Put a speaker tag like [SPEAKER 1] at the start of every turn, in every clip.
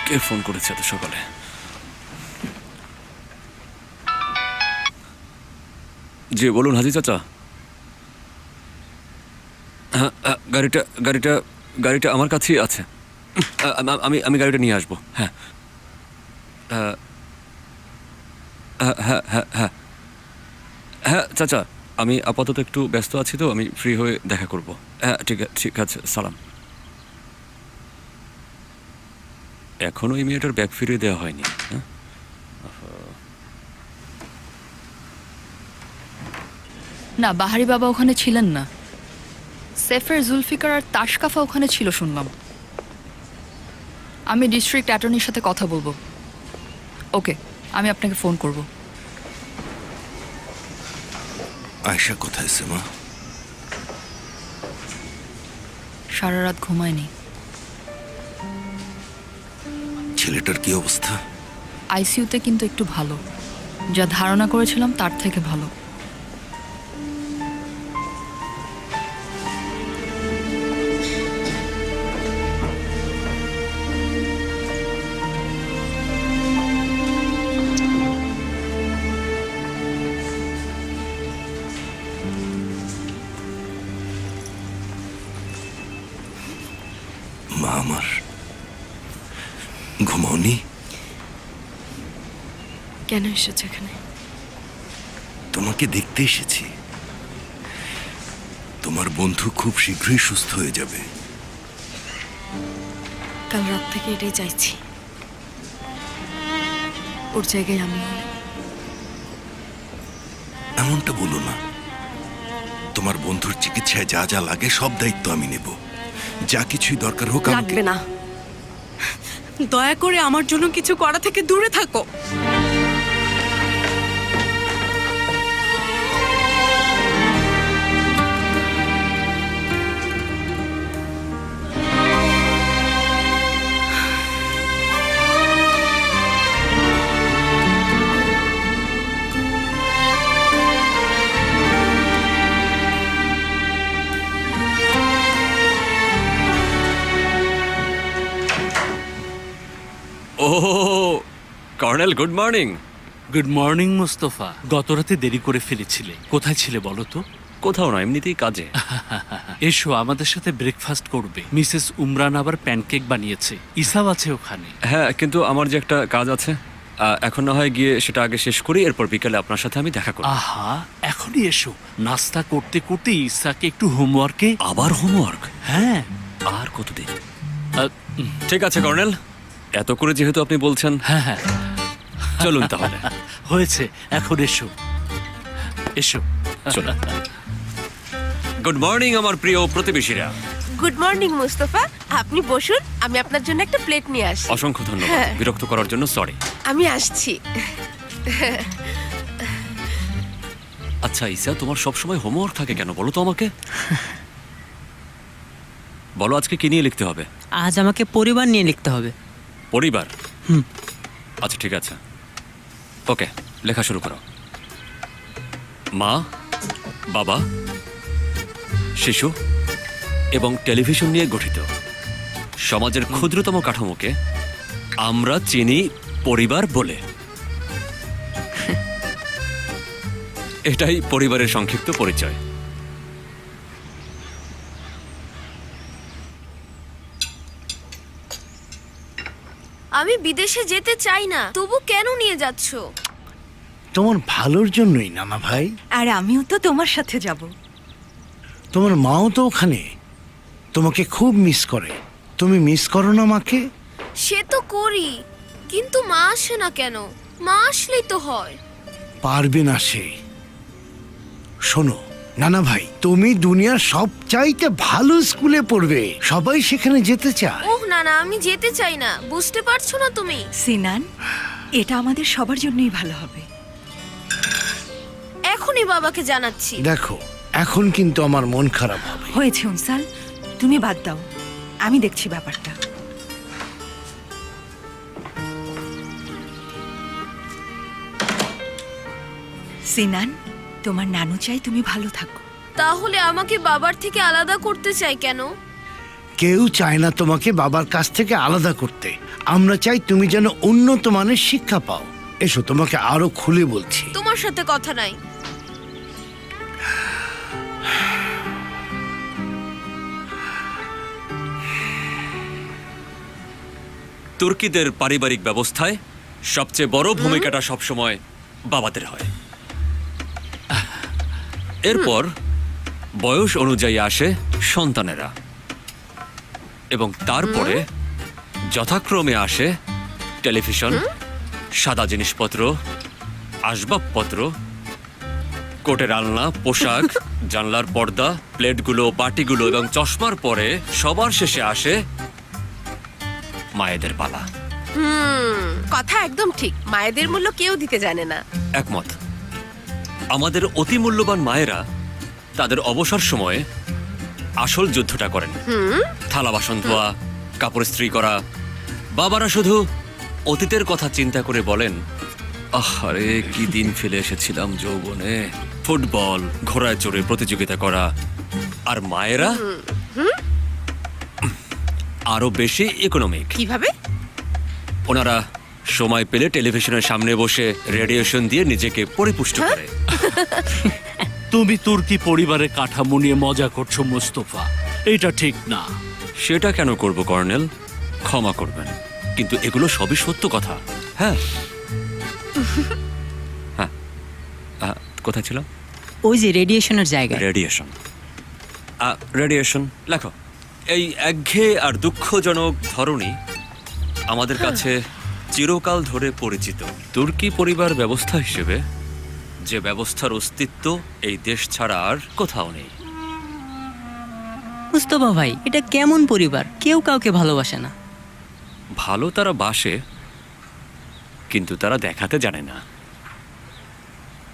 [SPEAKER 1] কে phone করেছে এত সকালে? জি বলুন হাজি চাচা। হ্যাঁ, গাড়িটা গাড়িটা গাড়িটা আমার কাছেই আছে। আমি আমি গাড়িটা নিয়ে আসবো। হ্যাঁ হ্যাঁ হ্যাঁ হ্যাঁ হ্যাঁ হ্যাঁ চাচা, আমি আপাতত একটু ব্যস্ত আছি, তো আমি ফ্রি হয়ে দেখা করব। হ্যাঁ ঠিক আছে, সালাম। এখনো এই মেয়েটার ব্যাগ ফিরিয়ে দেওয়া হয়নি। হ্যাঁ,
[SPEAKER 2] না, বাহারি বাবা ওখানে ছিলেন না। সেফের, জুলফিকার আর তাশকাফা ওখানে ছিল শুনলাম। আমি ডিস্ট্রিক্ট অ্যাটর্নির সাথে কথা বলবো। ওকে, আমি আপনাকে ফোন করব।
[SPEAKER 3] আয়শা কোথায় মা?
[SPEAKER 2] সারা রাত ঘুমায়নি।
[SPEAKER 3] ছেলেটার কি অবস্থা?
[SPEAKER 2] আইসিইউতে, কিন্তু একটু ভালো। যা ধারণা করেছিলাম তার থেকে ভালো।
[SPEAKER 3] মা আমার ঘুমাওনি?
[SPEAKER 4] কেন এসেছো এখানে?
[SPEAKER 3] তোমাকে দেখতে এসেছি। তোমার বন্ধু খুব শীঘ্রই সুস্থ হয়ে যাবে।
[SPEAKER 4] কাল রাত থেকে এটাই চাইছি, ওর জায়গায় আমি হলে।
[SPEAKER 3] এমনটা বলো না। তোমার বন্ধুর চিকিৎসায় যা যা লাগে সব দায়িত্ব আমি নেব। যা কিছুই দরকার হোক আমাকে।
[SPEAKER 4] লাগবে না, দয়া করে আমার জন্য কিছু করা থেকে দূরে থাকো।
[SPEAKER 1] ও colonel, good morning.
[SPEAKER 5] Good morning Mostafa. গতরাতে দেরি করে ফেলেছিলে, কোথায় ছিলে বলো তো?
[SPEAKER 1] কোথাও না, এমনিতেই কাজে।
[SPEAKER 5] এসো, আমাদের সাথে ব্রেকফাস্ট করবে। মিসেস উমরান আবার প্যানকেক বানিয়েছে, ইসাব আছে ওখানে।
[SPEAKER 1] হ্যাঁ, কিন্তু আমার যে একটা কাজ আছে, এখন না হয় গিয়ে সেটা আগে শেষ করি, এরপর বিকালে আপনার সাথে আমি দেখা করব।
[SPEAKER 5] আহা, এখনই এসো। নাস্তা করতে করতে ইসাকে একটু হোমওয়ার্কে।
[SPEAKER 1] আবার হোমওয়ার্ক?
[SPEAKER 5] হ্যাঁ।
[SPEAKER 1] আর কতদিন?
[SPEAKER 5] আহ,
[SPEAKER 1] ঠিক আছে কর্নেল, এত করে যেহেতু আপনি বলছেন,
[SPEAKER 5] হ্যাঁ হ্যাঁ,
[SPEAKER 1] চলুন তাহলে।
[SPEAKER 5] হয়েছে, এখন এসো এসো।
[SPEAKER 1] চলুন। গুড মর্নিং আমার প্রিয় প্রতিবেশীরা।
[SPEAKER 6] গুড মর্নিং মুস্তফা, আপনি বসুন, আমি আপনার জন্য একটা প্লেট নিয়ে আসি।
[SPEAKER 1] অসংখ্য ধন্যবাদ,
[SPEAKER 6] হ্যাঁ।
[SPEAKER 1] বিরক্ত করার জন্য সরি।
[SPEAKER 6] আমি আসছি।
[SPEAKER 1] আচ্ছা ঈসা, তোমার সবসময় হোমওয়ার্ক থাকে কেন বলো তো আমাকে? বলো আজকে কি নিয়ে লিখতে হবে?
[SPEAKER 7] আজ আমাকে পরিবার নিয়ে লিখতে হবে।
[SPEAKER 1] পরিবার? আচ্ছা ঠিক আছে, ওকে, লেখা শুরু করো। মা, বাবা, শিশু এবং টেলিভিশন নিয়ে গঠিত সমাজের ক্ষুদ্রতম কাঠামোকে আমরা চিনি পরিবার বলে। এটাই পরিবারের সংক্ষিপ্ত পরিচয়।
[SPEAKER 6] আমি বিদেশে যেতে চাই না, তবু কেন নিয়ে যাচ্ছ?
[SPEAKER 8] তোমার ভালোর জন্যই নানা ভাই।
[SPEAKER 9] আর আমিও তো তোমার সাথে যাব।
[SPEAKER 8] তোমার মাও তো ওখানে, তোমাকে খুব মিস করে। তুমি মিস করো না মাকে?
[SPEAKER 6] সে তো করি, কিন্তু মা আসে না কেন? মা আসলেই তো হয়।
[SPEAKER 8] পারবে না সে। শোনো নানা ভাই, তুমি দুনিয়ার সবচাইতে ভালো স্কুলে পড়বে, সবাই সেখানে যেতে চায়।
[SPEAKER 6] ওহ না না, আমি যেতে চাই না, বুঝতে পারছো না তুমি?
[SPEAKER 9] সিনান, এটা আমাদের সবার জন্যই ভালো হবে।
[SPEAKER 6] এখনই বাবাকে জানাচ্ছি।
[SPEAKER 8] দেখো, এখন কিন্তু আমার মন খারাপ হবে।
[SPEAKER 9] হয়েছে উনসাল, তুমি বাদ দাও, আমি দেখছি ব্যাপারটা। সিনান, তোমার নানু চাই তুমি ভালো থাকো।
[SPEAKER 6] তাহলে আমাকে বাবার থেকে আলাদা করতে চাই কেন?
[SPEAKER 8] কেউ চায় না তোমাকে বাবার কাছ থেকে আলাদা করতে। আমরা চাই তুমি যেন উন্নত মানের শিক্ষা পাও। এসো, তোমাকে আরো খুলে বলছি।
[SPEAKER 6] তোমার সাথে কথা নাই।
[SPEAKER 1] তুর্কিদের পারিবারিক ব্যবস্থায় সবচেয়ে বড় ভূমিকাটা সবসময় বাবাদের হয়। এরপর বয়স অনুযায়ী আসে সন্তানেরা, এবং তারপরে যথাক্রমে আসে টেলিভিশন, সাদা জিনিসপত্র, আসবাবপত্র, কোটের আলনা, পোশাক, জানলার পর্দা, প্লেটগুলো, বাটিগুলো এবং চশমার পরে সবার শেষে আসে মায়েদের পালা।
[SPEAKER 10] কথা একদম ঠিক, মায়েদের মূল্য কেউ দিতে জানে না।
[SPEAKER 1] একমত। আমাদের অতি মূল্যবান মায়েরা তাদের অবসর সময়ে আসল যুদ্ধটা করেন। থালা বাসন ধোয়া, কাপড় ইস্ত্রি করা। বাবারা শুধু অতীতের কথা চিন্তা করে বলেন, আরে কি দিন ফেলে এসেছিলাম যৌবনে, ফুটবল, ঘোড়ায় চড়ে প্রতিযোগিতা করা। আর মায়েরা আরো বেশি ইকোনমিক।
[SPEAKER 10] কিভাবে?
[SPEAKER 1] ওনারা সময় পেলে টেলিভিশনের সামনে বসে রেডিয়েশন দিয়ে নিজেকে পরিপুষ্ট করে।
[SPEAKER 5] তুমি তুর্কি পরিবারের কাঠামো নিয়ে মজা করছো মোস্তফা, এটা ঠিক না।
[SPEAKER 1] সেটা কেন করব কর্নেল? ক্ষমা করবেন, কিন্তু এগুলো সবই সত্য কথা। হ্যাঁ হ্যাঁ, কোথায় ছিল?
[SPEAKER 7] ওই যে রেডিয়েশনের জায়গা।
[SPEAKER 1] রেডিয়েশন, রেডিয়েশন লেখো। এই একঘেয়ে আর দুঃখজনক ধরনই আমাদের কাছে চিরকাল ধরে পরিচিত। তুর্কি পরিবার ব্যবস্থা হিসেবে যে ব্যবস্থার অস্তিত্ব এই দেশ ছাড়া আর কোথাও নেই।
[SPEAKER 7] মুস্তফা ভাই, এটা কেমন পরিবার? কেউ কাউকে ভালোবাসে না।
[SPEAKER 1] ভালো তারা বাসে, কিন্তু তারা দেখাতে জানে না।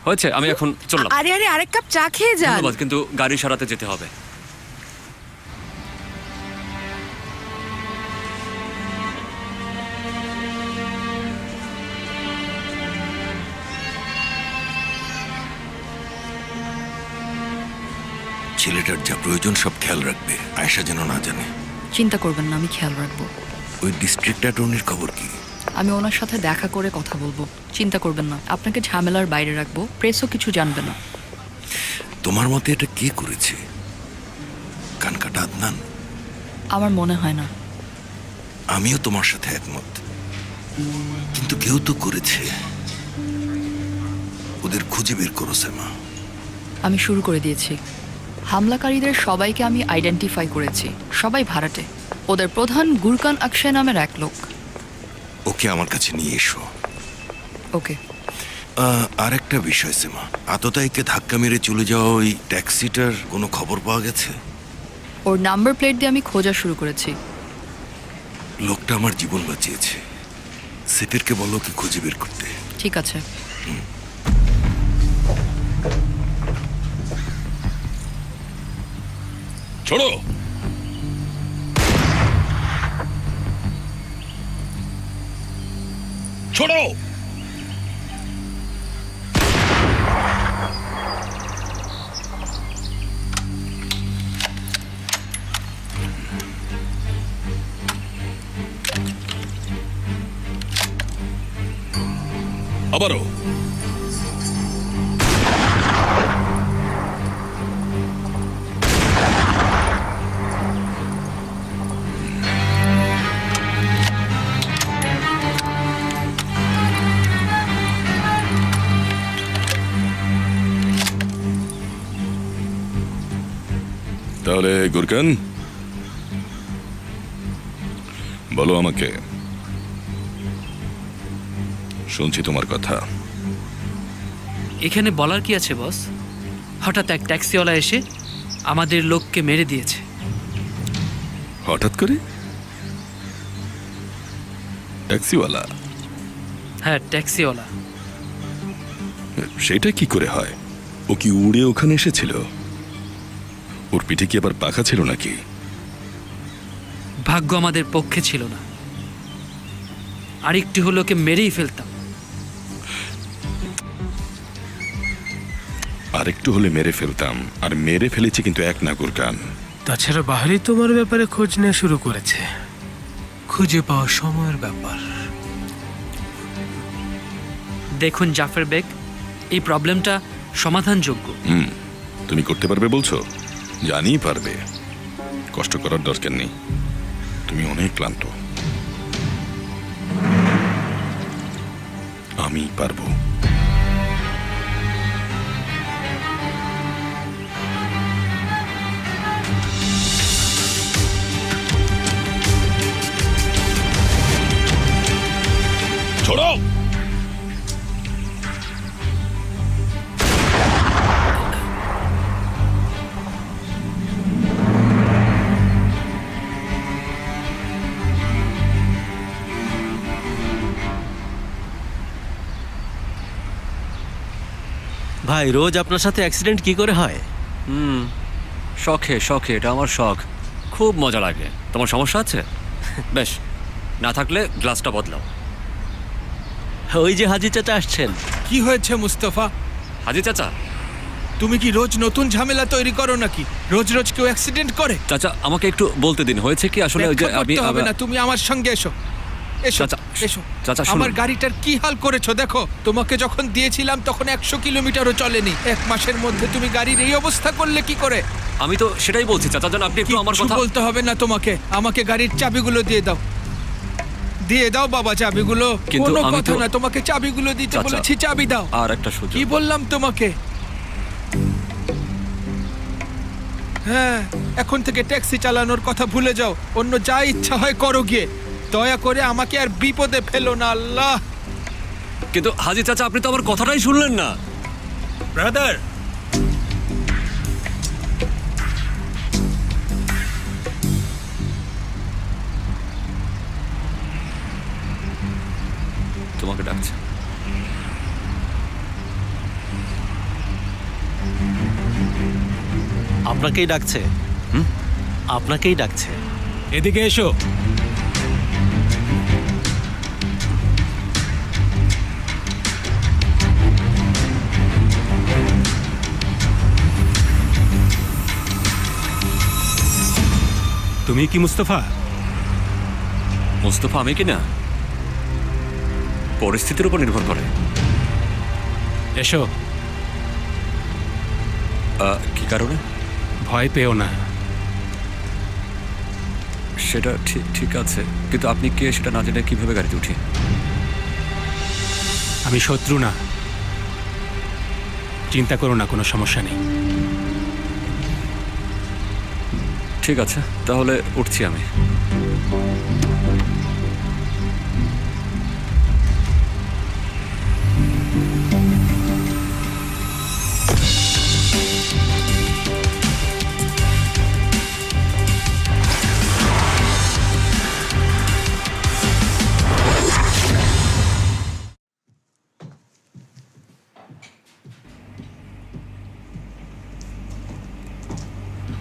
[SPEAKER 1] হয়েছে, আমি এখন চললাম।
[SPEAKER 10] আরে আরে, আরেক কাপ চা খেয়ে যান।
[SPEAKER 1] ধন্যবাদ, কিন্তু গাড়ি সারাতে যেতে হবে।
[SPEAKER 3] ছেলেটার যা প্রয়োজন সব খেয়াল রাখবে, আয়েশা যেন না জানে।
[SPEAKER 2] চিন্তা করবেন না, আমি খেয়াল রাখবো।
[SPEAKER 3] ওই ডিস্ট্রিক্ট অ্যাটর্নির খবর কি?
[SPEAKER 2] আমি ওনার সাথে দেখা করে কথা বলবো। চিন্তা করবেন না, আপনাকে ঝামেলার বাইরে রাখবো। প্রেসও কিছু জানবে না।
[SPEAKER 3] তোমার মতে এটা কে করেছে? কানকাটা আদনান?
[SPEAKER 2] আমার মনে হয় না।
[SPEAKER 3] আমিও তোমার সাথে একমত, কিন্তু কেউ তো করেছে। ওদের খুঁজে বের করো সেমা।
[SPEAKER 2] আমি শুরু করে দিয়েছি। হামলাকারীদের সবাইকে আমি আইডেন্টিফাই করেছি। সবাই ভাড়াটে। ওদের প্রধান গুরকান আকশে নামের এক লোক।
[SPEAKER 3] ওকে আমার কাছে নিয়ে এসো।
[SPEAKER 2] ওকে।
[SPEAKER 3] আর একটা বিষয় সেমা, আততায়ীকে ধাক্কা মেরে চলে যাওয়া ওই ট্যাক্সিটার কোনো খবর পাওয়া গেছে?
[SPEAKER 2] ওর নাম্বার প্লেট দিয়ে আমি খোঁজা শুরু করেছি।
[SPEAKER 3] লোকটা আমার জীবন বাঁচিয়েছে। সেফিরকে বলো কি খুঁজে বের করতে।
[SPEAKER 2] ঠিক আছে।
[SPEAKER 3] ছোড়ো। ছোড়ো। আবারও।
[SPEAKER 11] তাহলে গুরকান, বলো আমাকে, শুনছি তোমার কথা।
[SPEAKER 12] এখানে বলার কি আছে বস? হঠাৎ এক ট্যাক্সিওয়ালা এসে আমাদের লোককে মেরে দিয়েছে।
[SPEAKER 11] হঠাৎ করে? ট্যাক্সিওয়ালা?
[SPEAKER 12] হ্যাঁ, ট্যাক্সিওয়ালা।
[SPEAKER 11] সেটা কি করে হয়? ও কি উড়ে ওখানে এসেছিল? ওর পিঠে কি আবার পাখা ছিল নাকি?
[SPEAKER 12] ভাগ্য আমাদের পক্ষে ছিল না, আরেকটি হলো ওকে মেরেই ফেলতাম।
[SPEAKER 11] আরেকটু হলে মেরে ফেলতাম, আর মেরে ফেলেছি কিন্তু এক না গুরকান।
[SPEAKER 13] তাছাড়া বাহারি তোমার ব্যাপারে খোঁজ নেওয়া শুরু করেছে। খুঁজে পাওয়া সময়ের ব্যাপার।
[SPEAKER 12] দেখুন জাফর বেগ, এই প্রবলেমটা সমাধানযোগ্য।
[SPEAKER 11] তুমি করতে পারবে বলছো? জানি পারবে, কষ্ট করার দরকার নেই। তুমি অনেক ক্লান্ত। আমি পারবো। छोड़ो।
[SPEAKER 14] ভাই, রোজ আপনার সাথে অ্যাক্সিডেন্ট কি করে হয়?
[SPEAKER 1] শখে শখে, এটা আমার শখ, খুব মজা লাগে। তোমার সমস্যা আছে? বেশ, না থাকলে গ্লাসটা বদলাও।
[SPEAKER 14] ওই যে হাজি চাচা আসছেন।
[SPEAKER 15] কি হয়েছে মুস্তাফা?
[SPEAKER 1] হাজি চাচা,
[SPEAKER 15] তুমি কি রোজ নতুন ঝামেলা তৈরি করো নাকি? রোজ রোজ কেউ অ্যাক্সিডেন্ট করে?
[SPEAKER 1] চাচা আমাকে একটু বলতে দিন, হয়েছে কি আসলে? ওই যে
[SPEAKER 15] ব্যাখ্যা
[SPEAKER 1] আমি
[SPEAKER 15] করতে হবে না, তুমি আমার সঙ্গে এসো। এসো
[SPEAKER 1] চাচা,
[SPEAKER 15] এসো।
[SPEAKER 1] চাচা শুনুন।
[SPEAKER 15] আমার গাড়িটার কি হাল করেছো দেখো। তোমাকে যখন দিয়েছিলাম তখন 100 কিলোমিটারও চলেনি। 1 মাসের মধ্যে তুমি গাড়ির এই অবস্থা করলে কি করে?
[SPEAKER 1] আমি তো সেটাই বলছি চাচা, জান আপনি একটু আমার
[SPEAKER 15] কিচ্ছু
[SPEAKER 1] কথা
[SPEAKER 15] বলতে হবে না তোমাকে। আমাকে গাড়ির চাবিগুলো দিয়ে দাও। দিয়ে দাও বাবা চাবিগুলো।
[SPEAKER 1] কিন্তু
[SPEAKER 15] কোনো
[SPEAKER 1] আমি
[SPEAKER 15] কথা
[SPEAKER 1] তো-
[SPEAKER 15] না, তোমাকে চাবিগুলো দিতে
[SPEAKER 1] চাচা,
[SPEAKER 15] বলেছি, চাবি দাও।
[SPEAKER 1] আর একটা সুযোগ।
[SPEAKER 15] কি বললাম তোমাকে? হ্যাঁ, এখন থেকে ট্যাক্সি চালানোর কথা ভুলে যাও। অন্য যা ইচ্ছা হয় করো গিয়ে। দয়া করে আমাকে আর বিপদে ফেলো না আল্লাহ।
[SPEAKER 1] কিন্তু হাজি চাচা, আপনি তো আমার কথাটাই শুনলেন না।
[SPEAKER 15] ব্রাদার,
[SPEAKER 1] তোমাকে ডাকছে।
[SPEAKER 14] আপনাকেই ডাকছে। আপনাকেই ডাকছে।
[SPEAKER 15] এদিকে এসো।
[SPEAKER 13] তুমি কি মুস্তাফা?
[SPEAKER 1] মুস্তফা আমি কি না, পরিস্থিতির উপর নির্ভর করে।
[SPEAKER 13] এসো।
[SPEAKER 1] কি কারণে?
[SPEAKER 13] ভয় পেও না।
[SPEAKER 1] সেটা ঠিক আছে, কিন্তু আপনি কে সেটা না জেনে কিভাবে গাড়িতে উঠি?
[SPEAKER 13] আমি শত্রু না, চিন্তা করো না, কোনো সমস্যা নেই।
[SPEAKER 1] ঠিক আছে, তাহলে উঠছি আমি।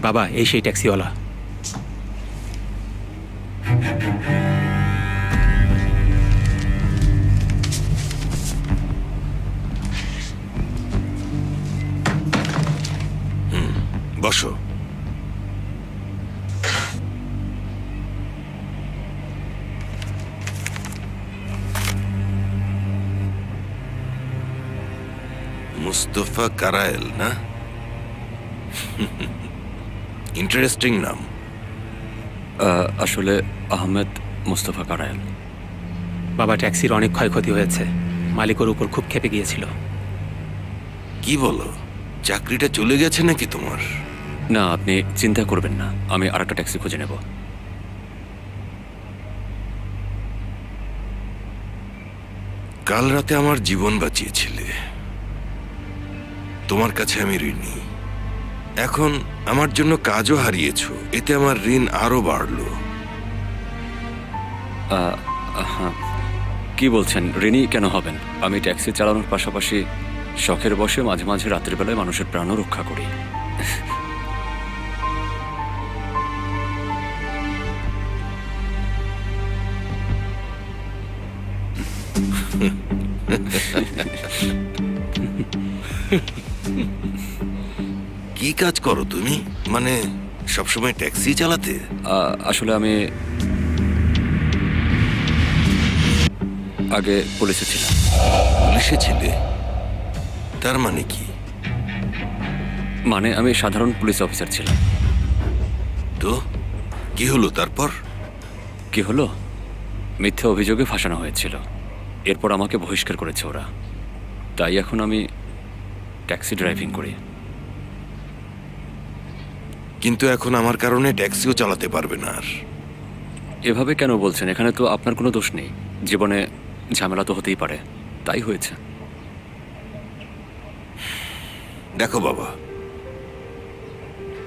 [SPEAKER 13] বাবা, এই সেই ট্যাক্সিওয়ালা।
[SPEAKER 3] বসো। মুস্তফা কারায়েল না? ইন্টারেস্টিং নাম।
[SPEAKER 1] আসলে আহমেদ মুস্তফা কারায়েল।
[SPEAKER 13] বাবা, ট্যাক্সির অনেক ক্ষয়ক্ষতি হয়েছে। মালিকের উপর খুব ক্ষেপে গিয়েছিল।
[SPEAKER 3] কি বলো? চাকরিটা চলে গেছে নাকি তোমার?
[SPEAKER 1] না, আপনি চিন্তা করবেন না, আমি আরেকটা ট্যাক্সি খুঁজে নেব।
[SPEAKER 3] কাল রাতে আমার জীবন বাঁচিয়েছিলে, তোমার কাছে আমি ঋণী। এখন আমার জন্য কাজও হারিয়েছো, এতে আমার ঋণ আরো বাড়লো।
[SPEAKER 1] হ্যাঁ, কি বলছেন? ঋণী কেন হবেন? আমি ট্যাক্সি চালানোর পাশাপাশি শখের বসে মাঝে মাঝে রাতের বেলায় মানুষের প্রাণও রক্ষা করি।
[SPEAKER 3] কি কাজ করো তুমি? মানে সবসময় ট্যাক্সি চালাতে?
[SPEAKER 1] আসলে আমি আগে পুলিশে ছিলাম।
[SPEAKER 3] পুলিশে ছিলে? তার মানে কি?
[SPEAKER 1] মানে আমি সাধারণ পুলিশ অফিসার ছিলাম।
[SPEAKER 3] তো কি হলো তারপর?
[SPEAKER 1] কি হলো? মিথ্যে অভিযোগে ফাঁসানো হয়েছিল। এরপর আমাকে বহিষ্কার করেছে ওরা। তাই এখন আমি ট্যাক্সি ড্রাইভিং করি।
[SPEAKER 3] কিন্তু এখন আমার কারণে ট্যাক্সিও চালাতে পারবে না আর।
[SPEAKER 1] এভাবে কেন বলছেন? এখানে তো আপনার কোনো দোষ নেই। জীবনে ঝামেলা তো হতেই পারে, তাই হয়েছে।
[SPEAKER 3] দেখো বাবা,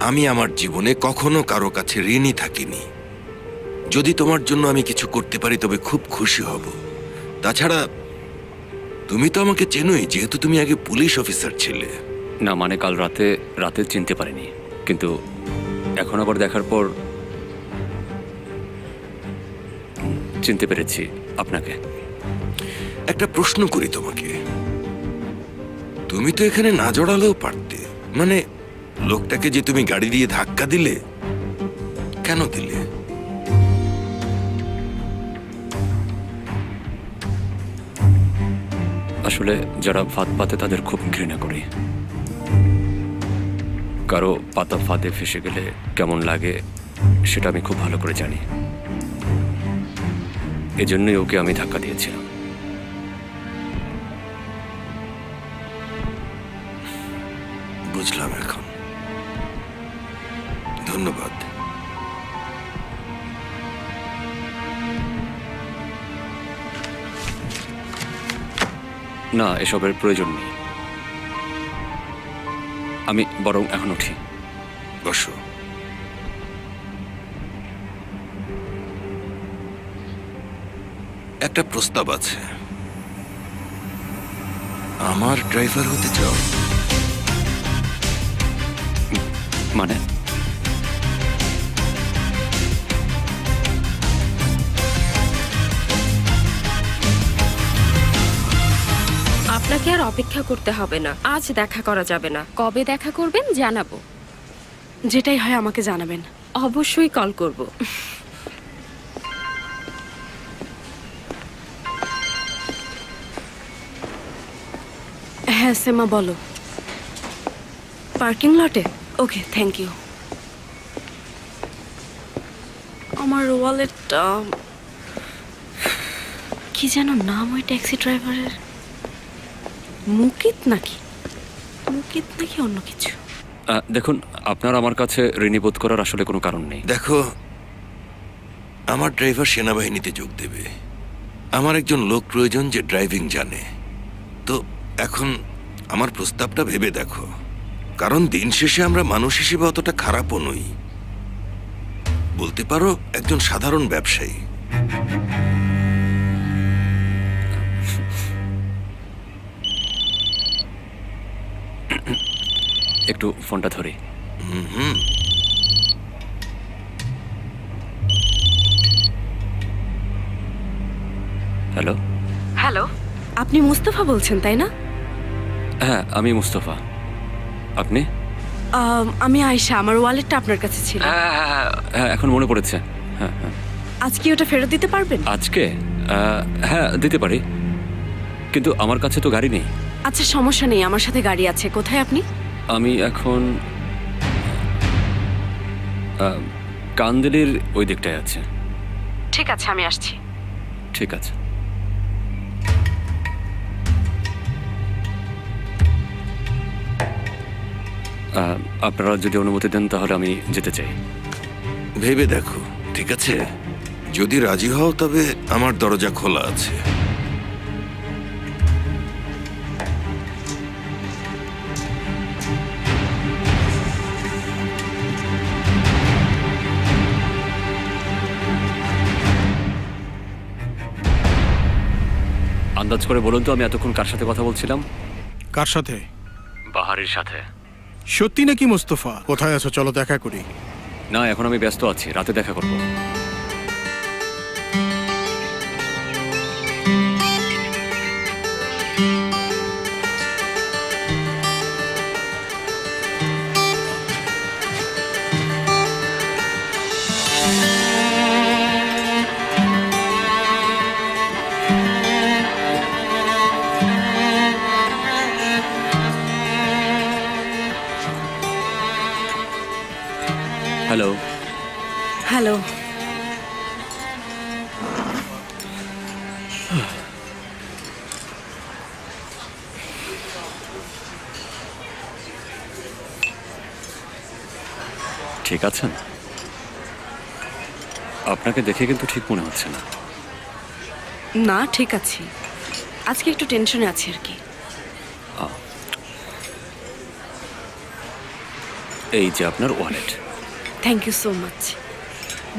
[SPEAKER 3] আমি আমার জীবনে কখনো কারো কাছে ঋণী থাকিনি। যদি তোমার জন্য আমি কিছু করতে পারি তবে খুব খুশি হব। তাছাড়া তুমি তো আমাকে চেনোই, যেহেতু তুমি আগে পুলিশ অফিসার ছিলে।
[SPEAKER 1] না মানে কাল রাতে চিনতে পারিনি, কিন্তু এখন আবার দেখার পর চিনতে পেরেছি আপনাকে।
[SPEAKER 3] একটা প্রশ্ন করি তোমাকে, তুমি তো এখানে না জড়ালেও পারতে। মানে লোকটাকে যে তুমি গাড়ি দিয়ে ধাক্কা দিলে, কেন দিলে?
[SPEAKER 1] আসলে যারা ফাঁদ পাতে তাদের খুব ঘৃণা করি। কারো পাতা ফাঁদে ফেসে গেলে কেমন লাগে সেটা আমি খুব ভালো করে জানি। এজন্যই ওকে আমি ধাক্কা দিয়েছিলাম।
[SPEAKER 3] বুঝলাম এখন। ধন্যবাদ।
[SPEAKER 1] না, এসবের প্রয়োজন নেই। আমি বরং এখন উঠি।
[SPEAKER 3] বসো। একটা প্রস্তাব আছে। আমার ড্রাইভার হতে চাও?
[SPEAKER 1] মানে?
[SPEAKER 10] আপনাকে আর অপেক্ষা করতে হবে না, আজ দেখা করা যাবে না। কবে দেখা করবেন জানাবো।
[SPEAKER 4] যেটাই হয় আমাকে জানাবেন।
[SPEAKER 10] অবশ্যই কল করব।
[SPEAKER 4] হ্যাঁ সেমা বলো। পার্কিং লটে? ওকে, থ্যাংক ইউ। আমার ওয়ালেটটা কি যেন নাম ওই ট্যাক্সি ড্রাইভারের? মুকিত নাকি অন্য কিছু?
[SPEAKER 1] দেখুন, আপনার আমার কাছে ঋণী বোধ করার আসলে কোনো কারণ নেই।
[SPEAKER 3] দেখো, আমার ড্রাইভার সেনাবাহিনীতে যোগ দেবে। আমার একজন লোক প্রয়োজন যে ড্রাইভিং জানে। তো এখন আমার প্রস্তাবটা ভেবে দেখো, কারণ দিন শেষে আমরা মানুষ হিসেবে অতটা খারাপও নই। বলতে পারো একজন সাধারণ ব্যবসায়ী।
[SPEAKER 1] একটু ফোনটা ধরি। হ্যালো।
[SPEAKER 4] হ্যালো, আপনি মুস্তফা বলছেন তাই না?
[SPEAKER 1] হ্যাঁ, আমি মুস্তফা। আপনি?
[SPEAKER 4] আমি আয়েশা। আমার ওয়ালেটটা আপনার কাছে ছিল।
[SPEAKER 1] হ্যাঁ, এখন মনে পড়েছে। হ্যাঁ হ্যাঁ।
[SPEAKER 4] আজকে ওটা ফেরত দিতে পারবেন?
[SPEAKER 1] আজকে? হ্যাঁ, দিতে পারি, কিন্তু আমার কাছে তো গাড়ি নেই।
[SPEAKER 4] আচ্ছা, সমস্যা নেই, আমার সাথে গাড়ি আছে। কোথায় আপনি?
[SPEAKER 1] আমি এখন কান্দেলির ওই দিকটায় আছে।
[SPEAKER 4] ঠিক আছে, আমি আসছি।
[SPEAKER 1] ঠিক আছে। আপনারা যদি অনুমতি দেন তাহলে আমি যেতে চাই।
[SPEAKER 3] ভেবে দেখো, ঠিক আছে? যদি রাজি হও তবে আমার দরজা খোলা আছে।
[SPEAKER 1] আন্দাজ করে বলুন তো, আমি এতক্ষণ কার সাথে কথা বলছিলাম?
[SPEAKER 15] কার সাথে?
[SPEAKER 1] বাহারির সাথে।
[SPEAKER 15] সত্যি নাকি মুস্তফা? কোথায় আছো, চলো দেখা করি।
[SPEAKER 1] না, এখন আমি ব্যস্ত আছি, রাতে দেখা করব।
[SPEAKER 4] হ্যালো।
[SPEAKER 1] ঠিক আছেন? আপনাকে দেখে কিন্তু ঠিক মনে হচ্ছে না।
[SPEAKER 4] না, ঠিক আছি। আজকে একটু টেনশনে আছি আর কি।
[SPEAKER 1] এই যে আপনার wallet.
[SPEAKER 4] Thank you so much.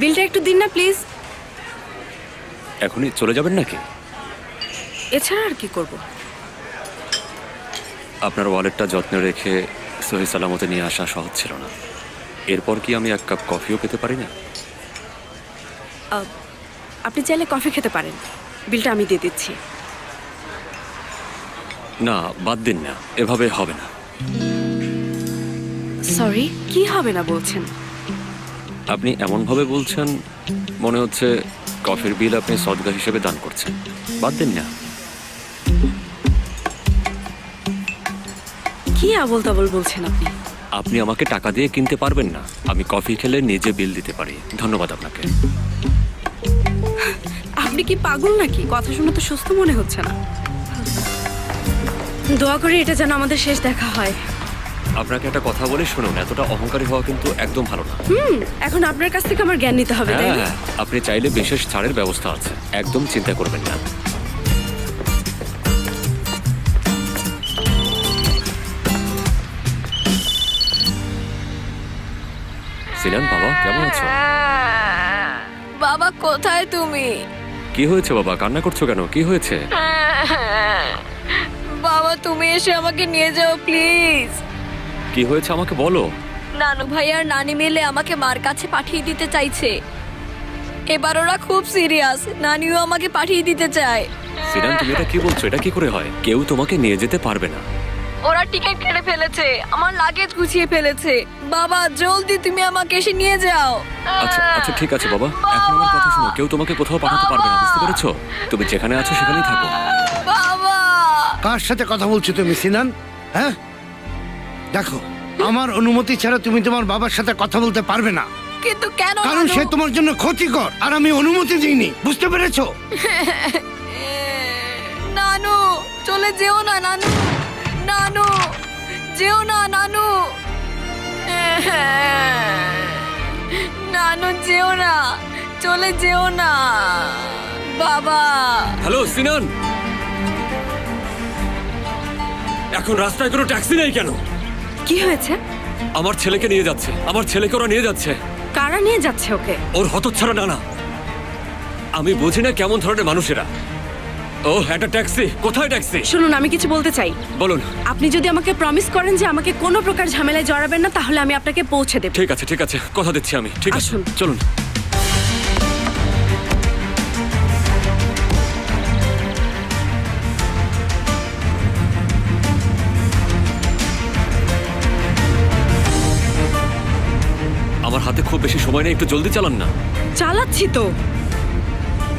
[SPEAKER 4] বিলটা একটু দিন না প্লিজ।
[SPEAKER 1] এখনই চলে যাবেন নাকি?
[SPEAKER 4] এছাড়া আর কি করব?
[SPEAKER 1] আপনার ওয়ালেটটা যত্নে রেখে সহি সালামতে নিয়ে আসা সহজ ছিল না। এরপর কি আমি এক কাপ কফিও খেতে পারি না?
[SPEAKER 4] আপনি চাইলে কফি খেতে পারেন, বিলটা আমি দিয়ে দিচ্ছি।
[SPEAKER 1] না, বাদ দিন না, এভাবে হবে না।
[SPEAKER 4] সরি, কি হবে না বলছেন?
[SPEAKER 1] আপনি এমনভাবে বলছেন মনে হচ্ছে কফির বিল আপনি সদকা হিসেবে দান করছেন। বাদ দিন না।
[SPEAKER 4] কি আবল তাবল বলছেন আপনি?
[SPEAKER 1] আপনি আমাকে টাকা দিয়ে কিনতে পারবেন না। আমি কফি খেলে নিজে বিল দিতে পারি। ধন্যবাদ আপনাকে।
[SPEAKER 4] আপনি কি পাগল নাকি? কথা শুনে তো সুস্থ মনে হচ্ছে না। দোয়া করে এটা যেন আমাদের শেষ দেখা হয়।
[SPEAKER 1] আপনাকে একটা কথা বলে শুনুন, এতটা অহংকারী হওয়া কিন্তু একদম ভালো না।
[SPEAKER 4] এখন আপনার কাছ থেকে আমার জ্ঞান নিতে হবে, তাই না?
[SPEAKER 1] হ্যাঁ, আপনি চাইলে বিশেষ ছাড়ের ব্যবস্থা আছে, একদম চিন্তা করবেন না। সিনান বাবা, কেমন আছো?
[SPEAKER 6] বাবা কোথায় তুমি?
[SPEAKER 1] কি হয়েছে বাবা, কান্না করছো কেন? কি হয়েছে?
[SPEAKER 6] বাবা তুমি এসে আমাকে নিয়ে যাও প্লিজ।
[SPEAKER 1] কি হয়েছে আমাকে বলো।
[SPEAKER 6] নানু ভাই আর নানি মিলে আমাকে মার কাছে পাঠিয়ে দিতে চাইছে। এবার ওরা খুব সিরিয়াস, নানিও আমাকে পাঠিয়ে দিতে চায়।
[SPEAKER 1] সিনান তুমি এটা কি বলছো? এটা কি করে হয়? কেউ তোমাকে নিয়ে যেতে পারবে না।
[SPEAKER 6] ওরা টিকিট কেটে ফেলেছে, আমার লাগেজ গুছিয়ে ফেলেছে। বাবা জলদি তুমি আমাকে এসে নিয়ে যাও।
[SPEAKER 1] আচ্ছা আচ্ছা ঠিক আছে বাবা, এখন আমার কথা শোনো। কেউ তোমাকে কোথাও পাঠাতে পারবে না, বুঝতে পেরেছো? তুমি যেখানে আছো সেখানেই থাকো।
[SPEAKER 6] বাবা
[SPEAKER 8] কার সাথে কথা বলছো তুমি সিনান? হ্যাঁ, দেখো, আমার অনুমতি ছাড়া তুমি তোমার বাবার সাথে কথা বলতে পারবে না।
[SPEAKER 6] কিন্তু কেন?
[SPEAKER 8] কারণ সে তোমার জন্য ক্ষতিকর, আর আমি অনুমতি দিইনি, বুঝতে পেরেছো?
[SPEAKER 6] নানু চলে যেও না, নানু নানু যেও না, নানু নানু যেও না, চলে যেও না বাবা।
[SPEAKER 1] হ্যালো সিনান, এখন রাস্তায় কোনো ট্যাক্সি নেই কেন?
[SPEAKER 4] কি হয়েছে?
[SPEAKER 1] আমার ছেলেকে নিয়ে যাচ্ছে, আমার ছেলেকে ওরা নিয়ে যাচ্ছে।
[SPEAKER 4] কারা নিয়ে যাচ্ছে ওকে?
[SPEAKER 1] ওর হতচ্ছাড়া নানা। আমি বুঝি না কেমন ধরনের মানুষেরা। ও একটা ট্যাক্সি, কোথায় ট্যাক্সি?
[SPEAKER 4] শুনুন, আমি কিছু বলতে চাই।
[SPEAKER 1] বলুন।
[SPEAKER 4] আপনি যদি আমাকে প্রমিস করেন যে আমাকে কোনো প্রকার ঝামেলায় জড়াবেন না, তাহলে আমি আপনাকে পৌঁছে দেব।
[SPEAKER 1] ঠিক আছে ঠিক আছে, কথা দিচ্ছি আমি। ঠিক আছে চলুন। আমার হাতে খুব বেশি সময় নেই, একটু জলদি চালান না।
[SPEAKER 4] চালাচ্ছি তো।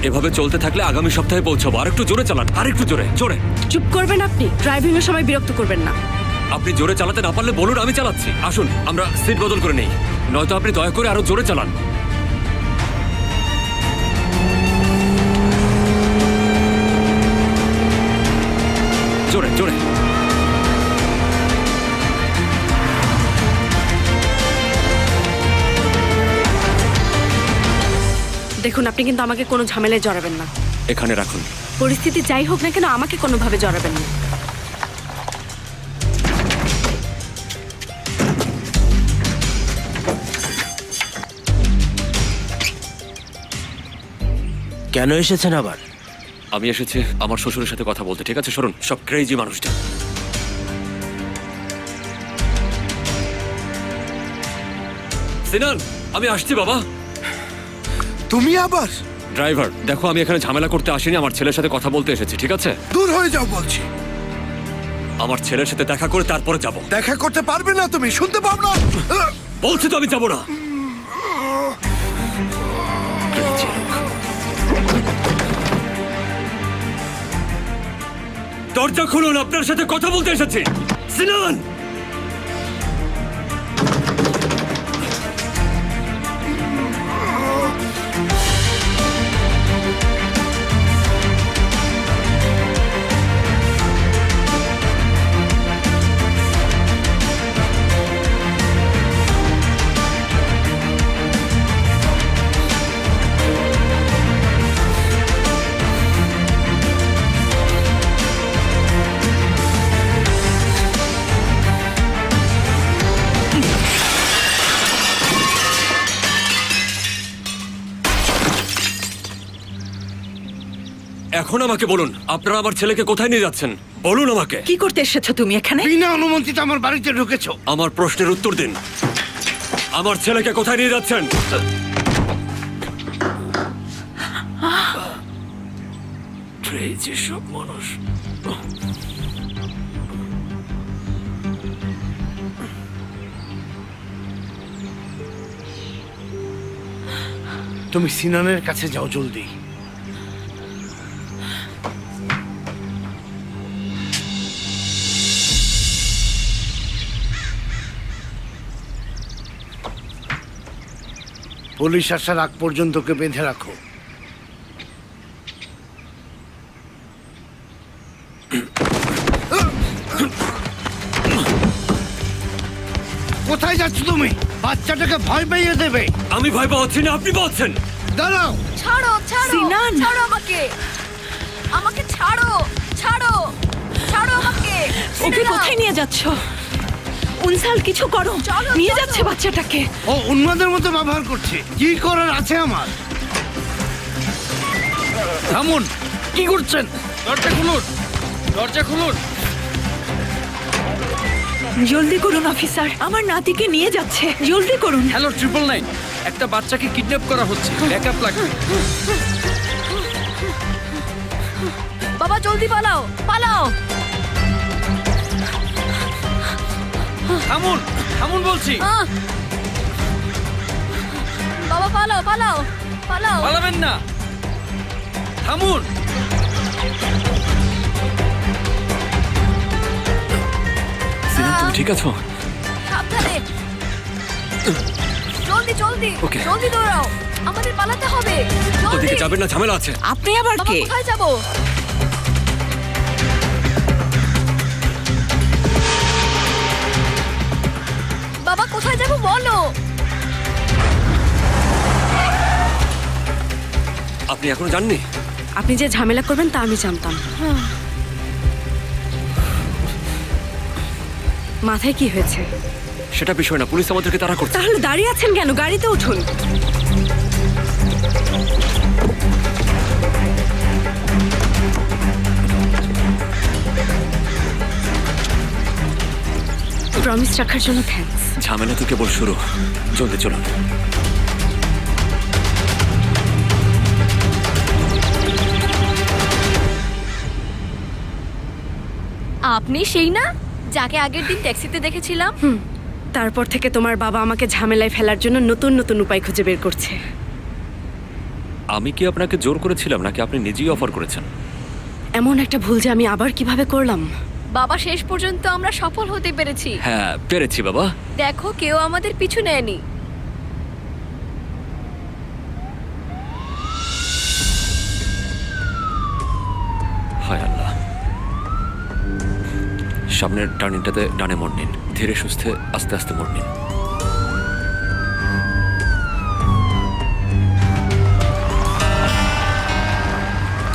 [SPEAKER 1] এভাবে চলতে থাকলে আগামী সপ্তাহে পৌঁছাবো। আর একটু জোরে চালান, আর একটু জোরে জোরে।
[SPEAKER 4] চুপ করবেন আপনি? ড্রাইভিং এর সময় বিরক্ত করবেন না।
[SPEAKER 1] আপনি জোরে চালাতে না পারলে বলুন, আমি চালাচ্ছি। আসুন আমরা সিট বদল করে নেই, নয়তো আপনি দয়া করে আরো জোরে চালান। জোরে জোরে।
[SPEAKER 4] দেখুন, আপনি কিন্তু আমাকে কোনো ঝামেলায় জড়াবেন না।
[SPEAKER 1] এখানে রাখুন।
[SPEAKER 4] পরিস্থিতি যাই হোক না কেন, আমাকে কোনোভাবে জড়াবেন না।
[SPEAKER 14] কেন এসেছেন আবার?
[SPEAKER 1] আমি এসেছি আমার শ্বশুরের সাথে কথা বলতে। ঠিক আছে সরুন, সব ক্রেজি মানুষটা। সিনান আমি আসছি বাবা।
[SPEAKER 16] তুমি আবার?
[SPEAKER 1] ড্রাইভার দেখো, আমি এখানে ঝামেলা করতে আসিনি, আমার ছেলের সাথে কথা বলতে এসেছি। ঠিক আছে
[SPEAKER 16] দূর হয়ে যাও বলছি।
[SPEAKER 1] আমার ছেলের সাথে দেখা করে তারপরে যাব।
[SPEAKER 16] দেখা করতে পারবে না তুমি, শুনতে পাও না?
[SPEAKER 1] বলছি তো আমি যাব না। দরজা খুলুন, আপনার সাথে কথা বলতে এসেছি। সিনান এখন আমাকে বলুন, আপনারা আমার ছেলেকে কোথায় নিয়ে যাচ্ছেন? বলুন আমাকে।
[SPEAKER 9] কি করতে এসেছো তুমি এখানে?
[SPEAKER 8] বিনা অনুমতিতে আমার বাড়িতে ঢুকেছো।
[SPEAKER 1] আমার প্রশ্নের উত্তর দিন। আমার ছেলেকে কোথায় নিয়ে যাচ্ছেন? যেসব মানুষ
[SPEAKER 8] তুমি সিনানের কাছে যাও জলদি। পুলিশ আসার আগ পর্যন্ত ওকে বেঁধে রাখো। কোথায় যাচ্ছ তুমি? বাচ্চাটাকে ভয় পাইয়ে দেবে।
[SPEAKER 1] আমি ভয় পাচ্ছি না, আপনি পাচ্ছেন।
[SPEAKER 8] দাঁড়াও।
[SPEAKER 6] ছাড়ো ছাড়ো
[SPEAKER 9] সিনান!
[SPEAKER 6] ছাড়ো আমাকে, আমাকে ছাড়ো, ছাড়ো, ছাড়ো আমাকে।
[SPEAKER 9] ওকে কোথায় নিয়ে যাচ্ছ? উনসাল কিছু করো, নিয়ে যাচ্ছে বাচ্চাটাকে।
[SPEAKER 8] ও উন্মাদের মতো ব্যবহার করছে। কি করার আছে আমার?
[SPEAKER 12] থামুন, কি করছেন? দরজা খুলুন, দরজা খুলুন।
[SPEAKER 9] জলদি করুন অফিসার, আমার নাতিকে নিয়ে যাচ্ছে, জলদি করুন।
[SPEAKER 12] হ্যালো 999, একটা বাচ্চাকে কিডন্যাপ করা হচ্ছে, ব্যাকআপ লাগবে।
[SPEAKER 6] বাবা জলদি পালাও, পালাও।
[SPEAKER 12] থামুন, থামুন বলছি।
[SPEAKER 6] বাবা পালাও, পালাও, পালাও।
[SPEAKER 12] পালাবেন না, থামুন।
[SPEAKER 1] সিনান, তুমি ঠিক আছো?
[SPEAKER 6] সাবধানে, জলদি জলদি,
[SPEAKER 1] ওকে।
[SPEAKER 6] জলদি দৌড়াও, আমাদের পালাতে হবে। জলদি।
[SPEAKER 1] ওদিকে যাবেন না, ঝামেলা আছে।
[SPEAKER 9] আপনি আবার
[SPEAKER 6] বাবা
[SPEAKER 9] কে?
[SPEAKER 6] কোথায় যাবো? বাবা কোথায় যাবো বলো।
[SPEAKER 1] আপনি এখনো জাননি?
[SPEAKER 10] আপনি যে ঝামেলা করবেন তা আমি জানতাম। মাথায় কি হয়েছে?
[SPEAKER 1] সেটা বিষয় না, পুলিশ আমাদেরকে তাড়া করছে।
[SPEAKER 10] তাহলে দাঁড়িয়ে আছেন কেন? গাড়িতে উঠুন। প্রমিস রাখার জন্য থ্যাঙ্কস।
[SPEAKER 1] ঝামেলা তো কেবল শুরু, জলদি চলুন।
[SPEAKER 6] আপনি সেই না যাকে আগের দিন ট্যাক্সিতে দেখেছিলাম?
[SPEAKER 10] তারপর থেকে তোমার বাবা আমাকে ঝামেলায় ফেলার জন্য নতুন নতুন উপায় খুঁজে বের করছে।
[SPEAKER 1] আমি কি আপনাকে জোর করেছিলাম নাকি আপনি নিজেই অফার করেছেন?
[SPEAKER 10] এমন একটা ভুল যে আমি আবার কিভাবে করলাম।
[SPEAKER 6] বাবা শেষ পর্যন্ত আমরা সফল হতে পেরেছি।
[SPEAKER 1] হ্যাঁ পেরেছি বাবা।
[SPEAKER 6] দেখো কেউ আমাদের পিছু নেয়নি।
[SPEAKER 1] হায় আল্লাহ। সামনের টার্নিংটাতে ডানে মোড় নিন, ধীরে সুস্থে আস্তে আস্তে মোড় নিন।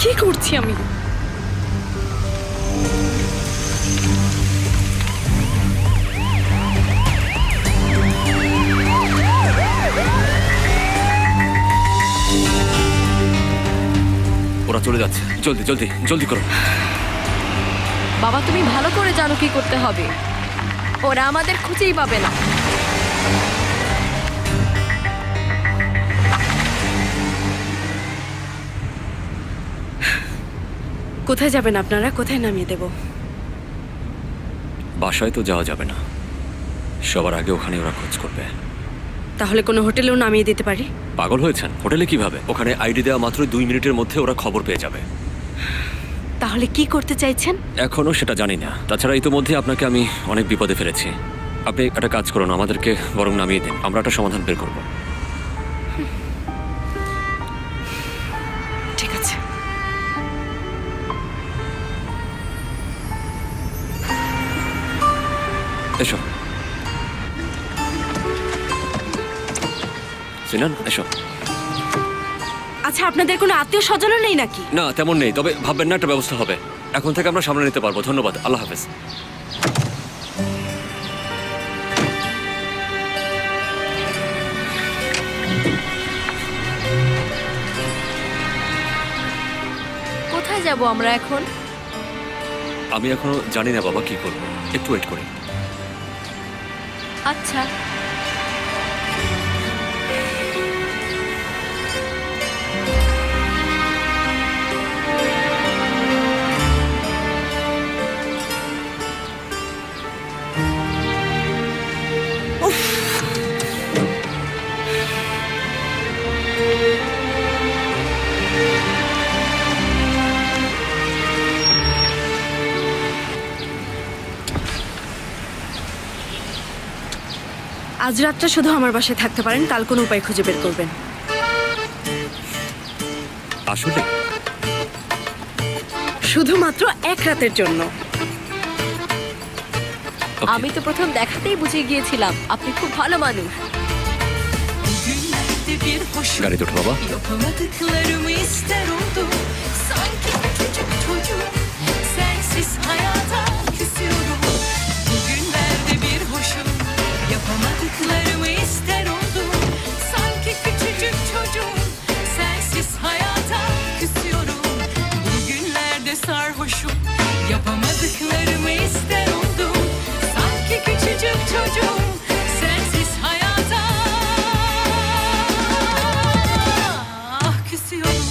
[SPEAKER 10] কি করছি আমি?
[SPEAKER 1] ওরা চলে যাচ্ছে, জলদি জলদি জলদি করুন।
[SPEAKER 6] বাবা তুমি ভালো করে জানো কি করতে হবে। ওরা আমাদের খুঁজেই পাবে না।
[SPEAKER 10] কোথায় যাবেন আপনারা? কোথায় নামিয়ে দেব?
[SPEAKER 1] বাসায় তো যাওয়া যাবে না, সবার আগে ওখানে ওরা খোঁজ করবে।
[SPEAKER 10] তাহলে কোনো হোটেলেও নামিয়ে দিতে পারি?
[SPEAKER 1] পাগল হয়েছেন? হোটেলে কিভাবে? ওখানে আইডি দেওয়া মাত্র 2 মিনিটের মধ্যে ওরা খবর পেয়ে যাবে।
[SPEAKER 10] তাহলে কি করতে চাইছেন?
[SPEAKER 1] এখনো সেটা জানি না। তাছাড়া ইতিমধ্যে আপনাকে আমি অনেক বিপদে ফেলেছি। আপনি একটা কাজ করুন, আমাদেরকে বরং নামিয়ে দিন, আমরা একটা সমাধান বের করব।
[SPEAKER 10] ঠিক আছে।
[SPEAKER 1] এসো সিনান, এসো।
[SPEAKER 10] আচ্ছা আপনাদের কোনো আত্মীয় স্বজনও নেই নাকি?
[SPEAKER 1] না তেমন নেই, তবে ভাববেন না, একটা ব্যবস্থা হবে। এখন থেকে আমরা সামনে নিতে পারবো। ধন্যবাদ, আল্লাহ হাফেজ।
[SPEAKER 6] কোথায় যাব আমরা এখন?
[SPEAKER 1] আমি এখনো জানি না বাবা কি করব, একটু ওয়েট করি।
[SPEAKER 6] আচ্ছা।
[SPEAKER 4] আজ রাতটা শুধু আমার বাসায় থাকতে পারেন, কাল কোনো উপায় খুঁজে বের করবেন।
[SPEAKER 1] আসলে
[SPEAKER 4] শুধুমাত্র এক রাতের জন্য।
[SPEAKER 6] আমি তো প্রথম দেখাতেই বুঝে গিয়েছিলাম আপনি খুব ভালো মানুষ।
[SPEAKER 1] গাড়িতে ওঠো বাবা।
[SPEAKER 17] Yapamadıklarımı ister oldum. Sanki küçücük çocuk. Sensiz hayata küsüyorum. Bugünlerde bir hoşum. Yapamadıklarımı ister oldum. Sanki küçücük çocuk. Sensiz hayata küsüyorum. Bugünlerde sarhoşum. Yapamadıklarımı ister oldum. Sanki küçücük çocuk. Sensiz hayata küsüyorum.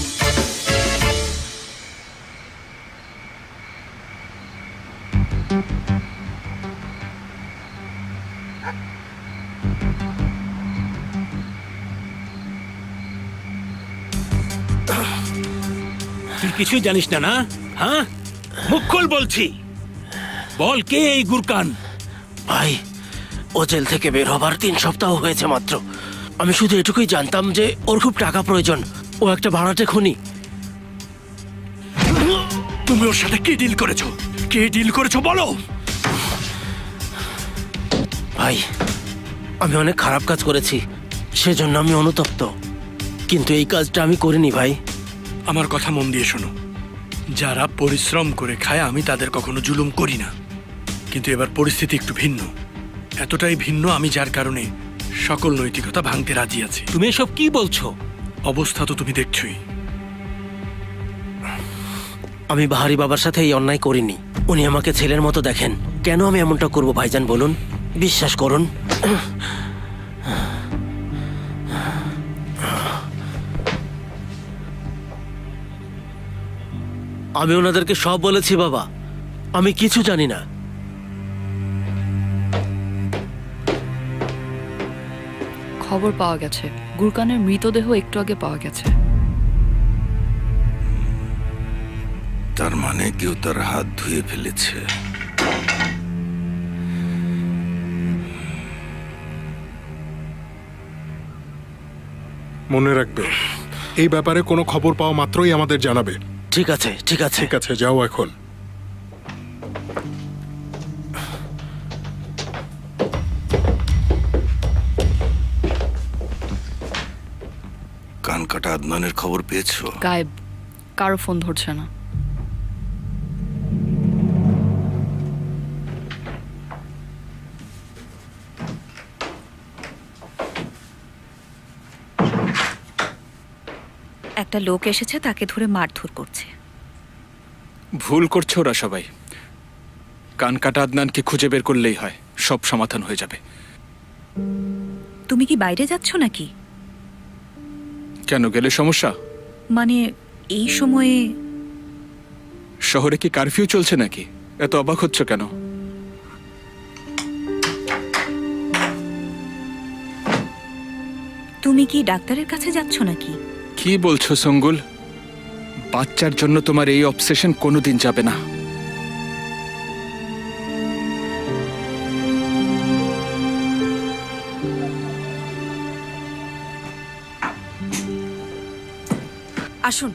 [SPEAKER 18] তুই কিছুই জানিস না, না? হ্যাঁ, মুখ খোল বলছি। বল, কে এই গুরকান?
[SPEAKER 14] ভাই, ও জেল থেকে বের হবার 3 সপ্তাহ হয়েছে মাত্র। আমি শুধু এটুকুই জানতাম যে ওর খুব টাকা প্রয়োজন। ও একটা ভাড়াটে খুনি।
[SPEAKER 18] তুমি ওর সাথে কি ডিল করেছো? কে ডিল করেছো বলো।
[SPEAKER 14] ভাই, আমি অনেক খারাপ কাজ করেছি, সেজন্য আমি অনুতপ্ত। কিন্তু এই কাজটা আমি করিনি ভাই।
[SPEAKER 18] আমার কথা মন দিয়ে শোনো। যারা পরিশ্রম করে খায় আমি তাদের কখনো জুলুম করি না, কিন্তু এবার পরিস্থিতি একটু ভিন্ন। এতটাই ভিন্ন আমি যার কারণে সকল নৈতিকতা ভাঙতে রাজি আছি।
[SPEAKER 14] তুমি এসব কি বলছো?
[SPEAKER 18] অবস্থা তো তুমি দেখছোই।
[SPEAKER 14] আমি বাহারি বাবার সাথে এই অন্যায় করিনি। উনি আমাকে ছেলের মতো দেখেন। কেন আমি এমনটা করব ভাইজান বলুন? বিশ্বাস করুন। আমি ওনাদেরকে সব বলেছি বাবা, আমি কিছু জানি না।
[SPEAKER 2] খবর পাওয়া গেছে, গুরকানের মৃতদেহ একটু আগে পাওয়া গেছে।
[SPEAKER 3] তার মানে কেউ তার হাত ধুয়ে ফেলেছে।
[SPEAKER 19] মনে রাখবে, এই ব্যাপারে কোনো খবর পাওয়া মাত্রই আমাদের জানাবে।
[SPEAKER 14] ঠিক আছে, ঠিক আছে,
[SPEAKER 19] ঠিক আছে, যাও এখন।
[SPEAKER 3] কানকাটা আদনানের খবর পেয়েছো?
[SPEAKER 2] গায়েব, কারো ফোন ধরছে না।
[SPEAKER 20] একটা লোক এসেছে, তাকে ধরে মারধর করছে।
[SPEAKER 15] ভুল করছে ওরা সবাই। কানকাটা আদনানকে খুঁজে বের করলেই হয়, সব সমাধান হয়ে যাবে।
[SPEAKER 20] তুমি কি বাইরে যাচ্ছ নাকি?
[SPEAKER 15] কেন, গেলে সমস্যা?
[SPEAKER 20] মানে এই সময়ে?
[SPEAKER 15] শহরে কি কারফিউ চলছে নাকি? এত অবাক হচ্ছ কেন?
[SPEAKER 20] তুমি কি ডাক্তারের কাছে যাচ্ছ নাকি?
[SPEAKER 15] কি বলছো সঙ্গুল? বাচ্চার জন্য তোমার এই অবসেশন কোনোদিন যাবে না।
[SPEAKER 4] আসুন।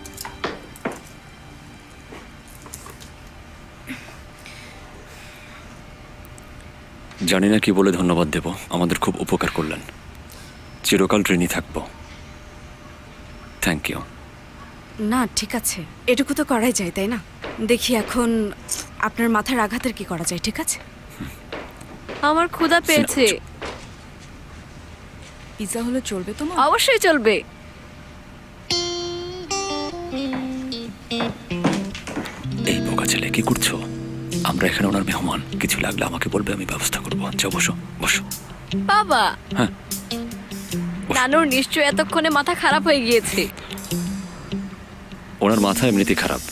[SPEAKER 1] জানি না কি বলে ধন্যবাদ দেব। আমাদের খুব উপকার করলেন। চিরকাল ঋণী থাকবো। Thank you.
[SPEAKER 4] না, ঠিক আছে, এটুকু তো করাই যায়, তাই না? দেখি এখন আপনার মাথার আঘাতের কি করা যায়। ঠিক আছে,
[SPEAKER 6] আমার ক্ষুধা পেয়েছে।
[SPEAKER 2] পিৎজা হলে চলবে তোমার?
[SPEAKER 6] অবশ্যই চলবে।
[SPEAKER 1] ছেলে, কি করছো? আমরা এখানে ওনার মেহমান, কিছু লাগলে আমাকে বলবে, আমি ব্যবস্থা করবো। যাও বসো বসো।
[SPEAKER 6] বাবা,
[SPEAKER 1] হ্যাঁ।
[SPEAKER 6] নানুর নিশ্চয়ই এতক্ষণে মাথা খারাপ হয়ে গিয়েছে।
[SPEAKER 1] ওনার মাথা এমনিতেই খারাপ।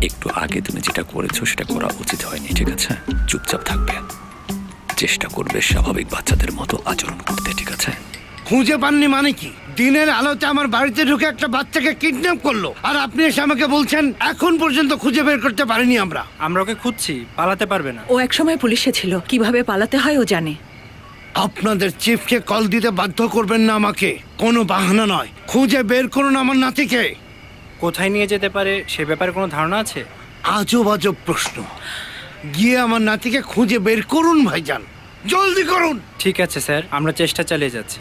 [SPEAKER 1] একটু আগে তুমি যেটা করেছো সেটা করা উচিত হয়নি, ঠিক আছে? চুপচাপ থাকবে, চেষ্টা করবে স্বাভাবিক বাচ্চাদের মতো আচরণ করতে, ঠিক আছে?
[SPEAKER 8] খুঁজে পাননি মানে কি? দিনের আলোতে আমার বাড়িতে ঢুকে একটা বাচ্চাকে কিডন্যাপ করলো, আর আপনি এসে আমাকে বলছেন এখন পর্যন্ত খুঁজে বের করতে পারিনি আমরা।
[SPEAKER 12] আমরা ওকে খুঁজছি, পালাতে পারবে না।
[SPEAKER 9] ও একসময় পুলিশে ছিল, কিভাবে পালাতে হয় ও জানে।
[SPEAKER 8] আপনাদের চিফকে কল দিতে বাধ্য করবেন না আমাকে, কোনো বাহানা নয়। খুঁজে বের করুন আমার নাতিকে।
[SPEAKER 12] কোথায় নিয়ে যেতে পারে সে ব্যাপারে কোনো ধারণা আছে?
[SPEAKER 8] আজব আজব প্রশ্ন। গিয়ে আমার নাতিকে খুঁজে বের করুন ভাইজান, জলদি করুন।
[SPEAKER 12] ঠিক আছে স্যার, আমরা চেষ্টা চালিয়ে যাচ্ছি।